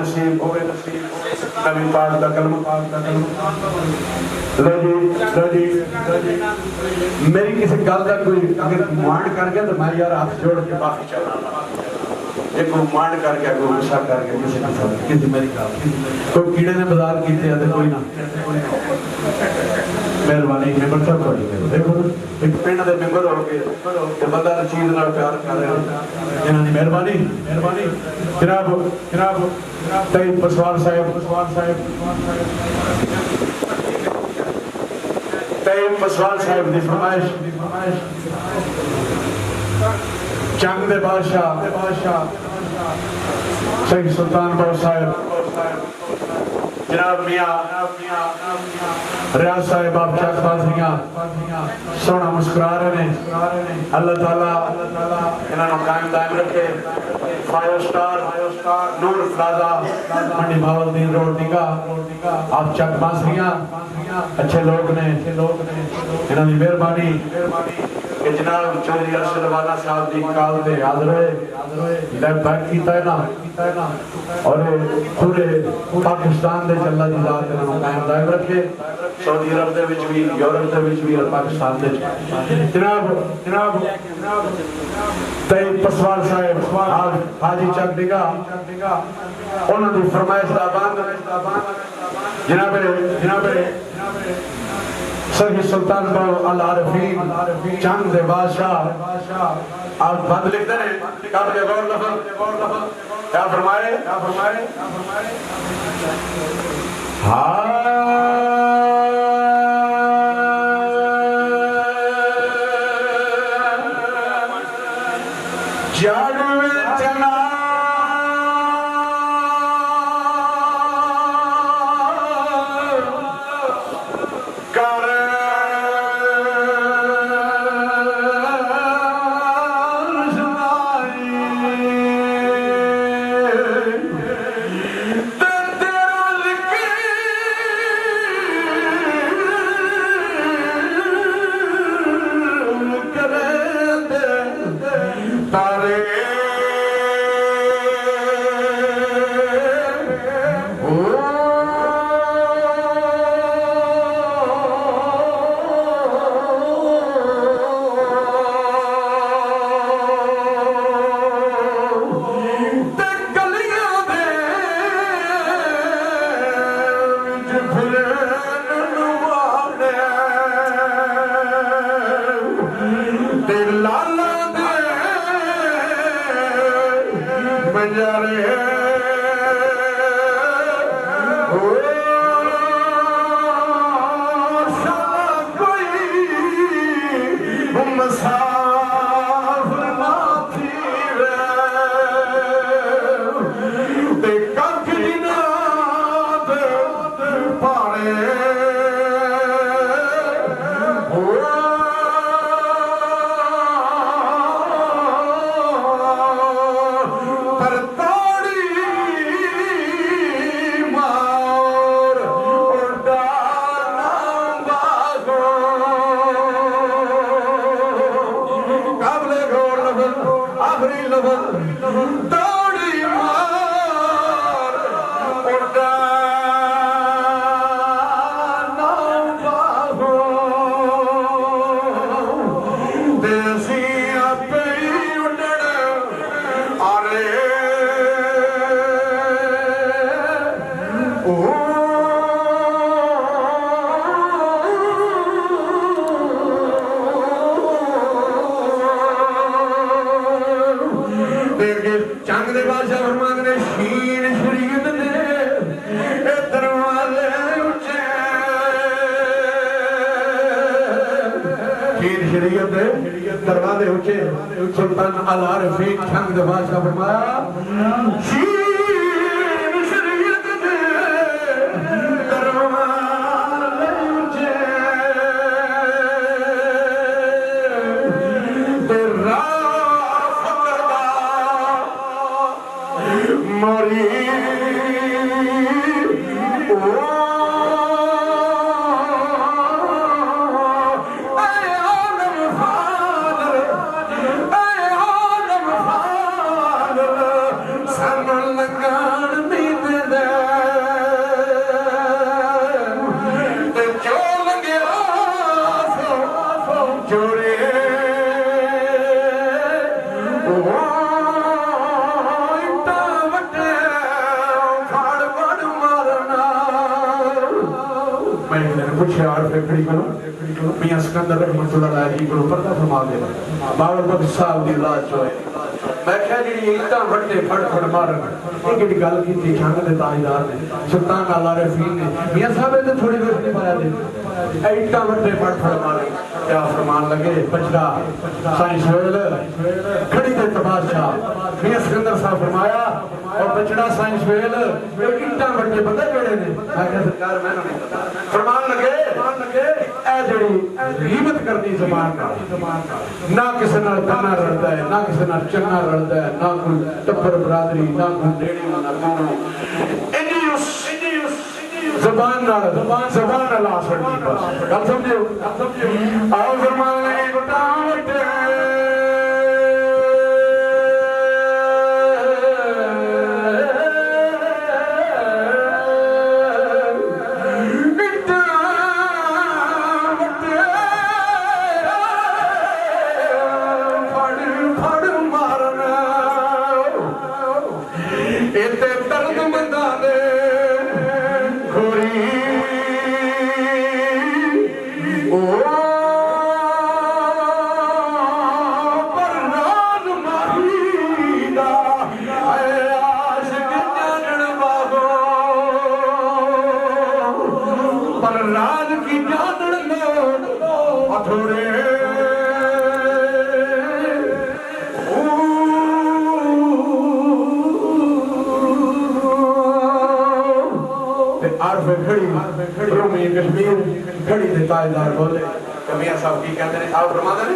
नसीब नबी पाक दा कलमा लो जी मेरी किसी गल का कोई अगर मांड कर गया तो मैं यार हाथ जोड़ के माफी चाहना एक मांड करके कोई गुस्सा करके किसी मेरी गल कोई कीड़े ने बाजार किए कोई ना मेहरबानी मेंबर साहब थोड़ी देखो एक पिंड के मेंबर हो गए तो बंदा चीज नाल प्यार कर रहे हो इन्हां दी मेहरबानी जनाब तई पसवान साहब तई पसवान साहब दी फरमाइश जंग दे बादशाह सैयद सुल्तान बाबू साहब जनाब मियां रियाज साहब आप चाकबाजियां सोना मुस्कुरा रहे हैं अल्लाह ताला इन्होंने कायम दायम रखे 5 स्टार नूर प्लाजा मंडी भावलदीन रोड दीगा आप चाकबाजियां अच्छे लोग ने इन्होंने मेहरबानी कि जनाब चौधरी अरशद वाला साहब दी काल ते हाजिर होए लैब बैक कीता है ना और पूरे पाकिस्तान दे अल्लाह दी जात इन्होंने कायम दायम रखे सऊदी अरब दे विच भी यूरोप दे विच भी और पाकिस्तान दे जनाब तई पसवाल साहब आज हाजी चक दिगा उन्हां दी फरमाइश दा बंद जनाब सैयद सुल्तान बाबू अल आरिफीन चंद दे बादशाह आप बंद लिखते हैं कब के गौर लफज क्या फरमाए दरवाजे ऊंचे सुल्तान अल आरिफीन चंद दे बादशाह फरमाया पीछे आरफ खड़ी करो मियां सिकंदर रहमतुल्लाह अलैहि को पर्दा फरमा दे बाबर बख्श साहब दी औलाद चो है मैं क्या जी इतना वड्डे फड़ मारन एक एक गल की जंग दे ताजदार ने सुल्तान अल्लाह रफीक ने मियां साहब ने थोड़ी देर नहीं पाया दे इतना वड्डे फड़ मारन क्या फरमान लगे बचड़ा साईं सोहेल खड़ी दे तबादशाह मियां सिकंदर साहब फरमाया और बचड़ा साईं सोहेल इतना वड्डे बंदे जोड़े ने मैं कहा सरकार मैं नहीं पता फरमान लगे ए जड़ी गिबत करनी ज़बान का ना किसी नाल कन्ना रलदा है ना किसी नाल चन्ना रलदा है ना कोई टब्बर बरादरी ना कोई डेड़ी ना कोई इन्नी उस ज़बान अल्लाह सड़ी बस गल समझो आओ फरमान लगे गुटावट कश्मीर खड़ी से ताजदार बोले मियां साहब की कहते हैं आप फरमा दे